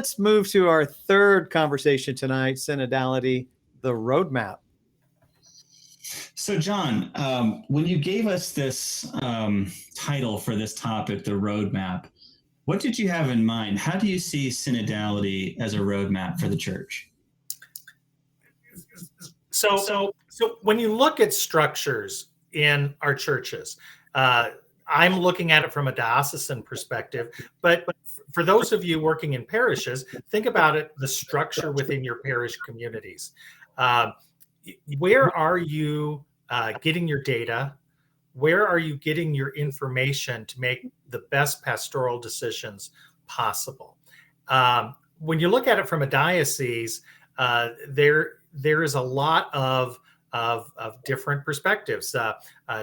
Let's move to our third conversation tonight, Synodality, the roadmap. So, John, when you gave us this title for this topic, the roadmap, what did you have in mind? How do you see synodality as a roadmap for the church? So when you look at structures in our churches, I'm looking at it from a diocesan perspective, but for those of you working in parishes, think about it, the structure within your parish communities. Where are you getting your data? Where are you getting your information to make the best pastoral decisions possible? When you look at it from a diocese, there is a lot of different perspectives.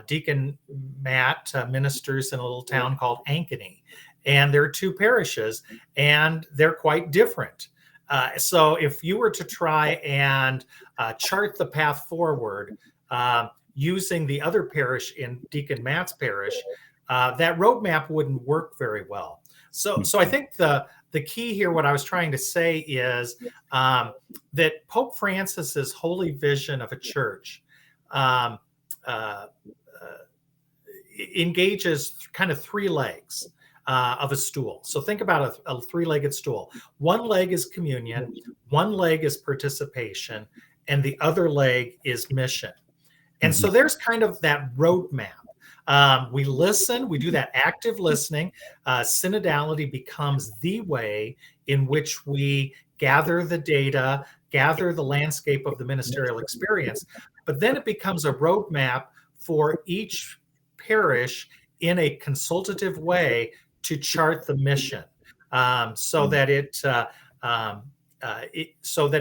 Deacon Matt ministers in a little town called Ankeny, and there are two parishes, and they're quite different. So if you were to try and chart the path forward using the other parish in Deacon Matt's parish, that roadmap wouldn't work very well. So I think the key here, what I was trying to say is that Pope Francis's holy vision of a church engages kind of three legs of a stool. So think about a three-legged stool. One leg is communion, one leg is participation, and the other leg is mission. And so there's kind of that roadmap. We listen, we do that active listening. Synodality becomes the way in which we gather the data, gather the landscape of the ministerial experience, but then it becomes a roadmap for each parish in a consultative way to chart the mission, so that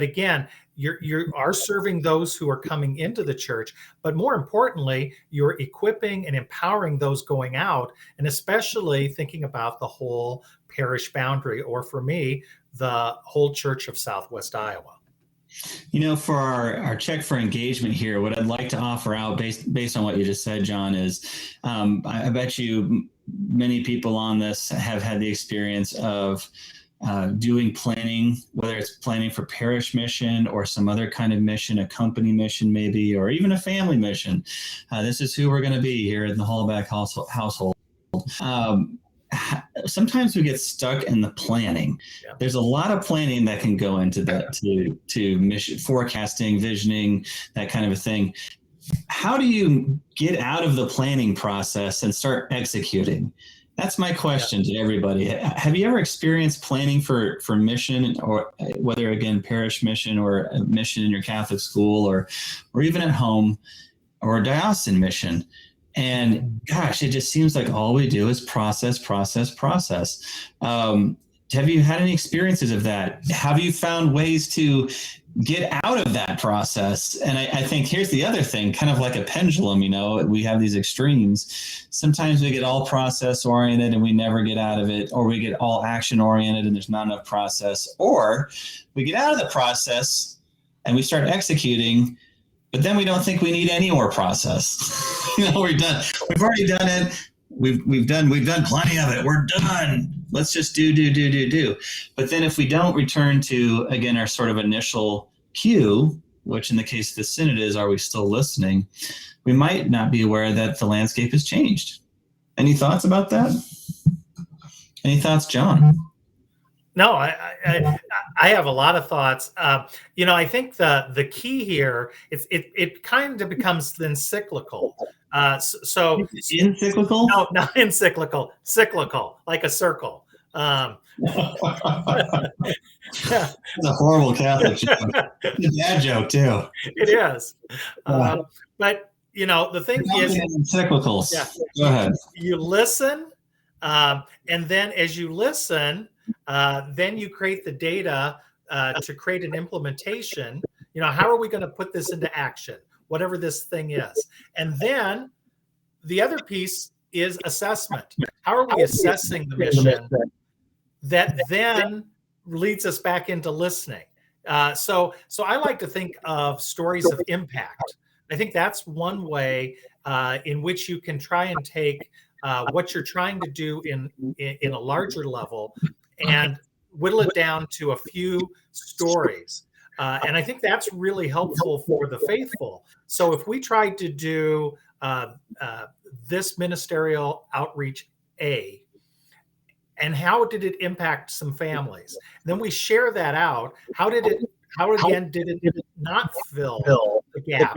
again, you are serving those who are coming into the church, but more importantly, you're equipping and empowering those going out, and especially thinking about the whole parish boundary, or for me, the whole Church of Southwest Iowa. You know, for our check for engagement here, what I'd like to offer out based on what you just said, John, is I bet you many people on this have had the experience of doing planning, whether it's planning for parish mission or some other kind of mission, a company mission maybe, or even a family mission. This is who we're going to be here in the Hollaback household. Sometimes we get stuck in the planning. Yeah. There's a lot of planning that can go into that, to mission forecasting, visioning, that kind of a thing. How do you get out of the planning process and start executing? That's my question to everybody. Have you ever experienced planning for mission, or whether again parish mission or a mission in your Catholic school, or even at home, or a diocesan mission? And gosh, it just seems like all we do is process. Have you had any experiences of that? Have you found ways to get out of that process? And I think here's the other thing, kind of like a pendulum, you know, we have these extremes. Sometimes we get all process oriented and we never get out of it, or we get all action oriented and there's not enough process, or we get out of the process and we start executing, but then we don't think we need any more process. You know, we've already done it. We've done plenty of it. We're done. Let's just do. But then if we don't return to, again, our sort of initial cue, which in the case of the synod is, are we still listening? We might not be aware that the landscape has changed. Any thoughts about that? Any thoughts, John? No, I have a lot of thoughts. I think the key here, it kind of becomes then cyclical. So encyclical? No, not encyclical. Cyclical, like a circle. That's a horrible Catholic joke. It's a bad joke too. It is. But the thing is, encyclicals. Yeah, Go ahead. You listen, and then as you listen, then you create the data to create an implementation. How are we going to put this into action? Whatever this thing is. And then the other piece is assessment. How are we assessing the mission? That then leads us back into listening. So I like to think of stories of impact. I think that's one way in which you can try and take what you're trying to do in a larger level and whittle it down to a few stories. And I think that's really helpful for the faithful. So if we tried to do this ministerial outreach A, and how did it impact some families? And then we share that out. How again did it not fill the gap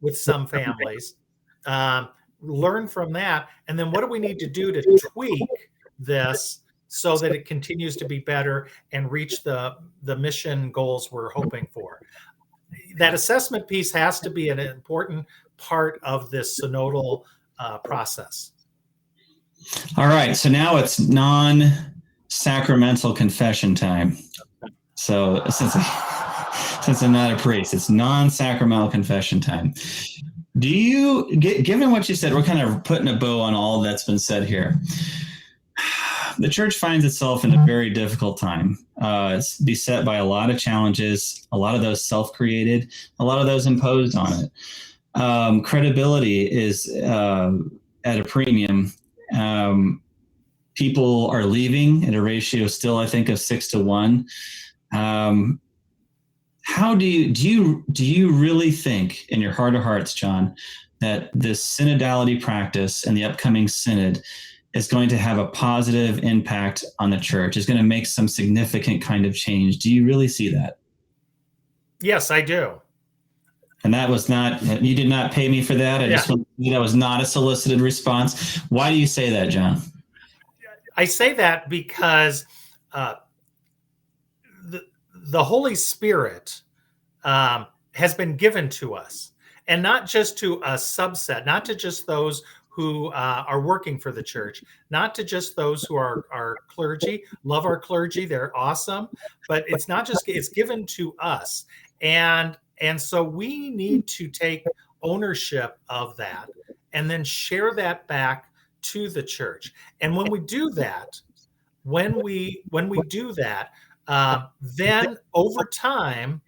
with some families? Learn from that. And then what do we need to do to tweak this so that it continues to be better and reach the mission goals we're hoping for? That assessment piece has to be an important part of this synodal process. All right, so now it's non-sacramental confession time. So since I'm not a priest, it's non-sacramental confession time. Do you, given what you said, we're kind of putting a bow on all that's been said here. The church finds itself in a very difficult time. It's beset by a lot of challenges, a lot of those self-created, a lot of those imposed on it. Credibility is at a premium. People are leaving at a ratio still, I think, of 6-1. How do you really think in your heart of hearts, John, that this synodality practice and the upcoming synod is going to have a positive impact on the church, is going to make some significant kind of change? Do you really see that? Yes, I do. And that was not, you did not pay me for that. Just want to say that was not a solicited response. Why do you say that, John? I say that because the Holy Spirit has been given to us, and not just to a subset, not to just those who are working for the church, not to just those who are clergy. Love our clergy, they're awesome, but it's not just, it's given to us. And so we need to take ownership of that and then share that back to the church. And when we do that, then over time,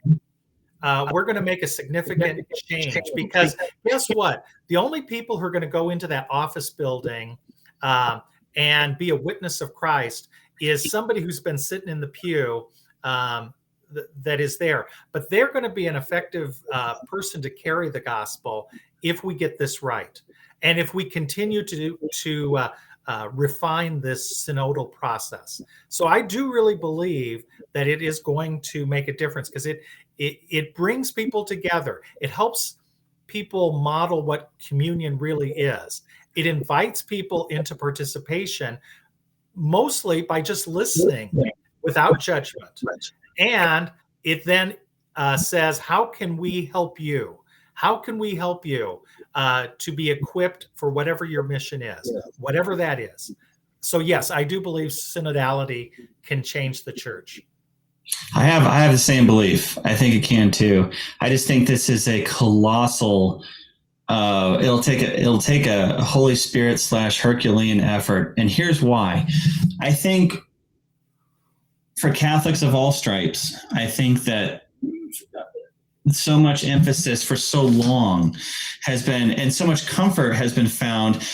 we're going to make a significant change, because guess what? The only people who are going to go into that office building and be a witness of Christ is somebody who's been sitting in the pew that is there. But they're going to be an effective person to carry the gospel if we get this right. And if we continue to refine this synodal process. So I do really believe that it is going to make a difference, because it brings people together. It helps people model what communion really is. It invites people into participation, mostly by just listening without judgment. And it then says, how can we help you? How can we help you to be equipped for whatever your mission is, whatever that is? So yes, I do believe synodality can change the church. I have the same belief. I think it can too. I just think this is a colossal. It'll take a Holy Spirit / Herculean effort, and here's why. I think for Catholics of all stripes, I think that so much emphasis for so long has been, and so much comfort has been found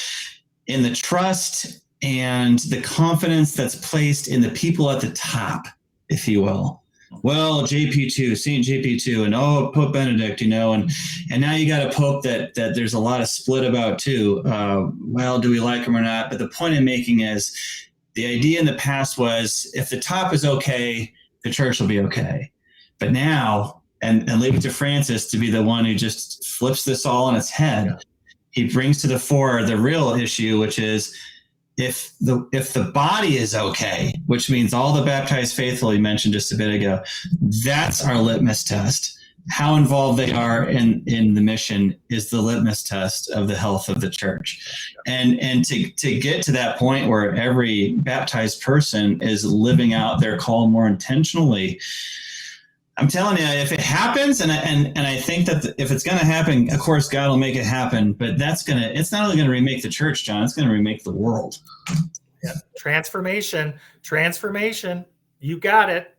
in the trust and the confidence that's placed in the people at the top, if you will. Well, JP2, Saint JP2, and Pope Benedict, and now you got a Pope that there's a lot of split about too. Well, do we like him or not? But the point I'm making is, the idea in the past was, if the top is okay, the church will be okay. But now, and leave it to Francis to be the one who just flips this all on its head. Yeah. He brings to the fore the real issue, which is, if the body is okay, which means all the baptized faithful you mentioned just a bit ago, that's our litmus test. How involved they are in the mission is the litmus test of the health of the church. And to get to that point where every baptized person is living out their call more intentionally, I'm telling you, if it happens, and I think that if it's going to happen, of course, God will make it happen. But it's not only going to remake the church, John, it's going to remake the world. Yeah. Transformation. You got it.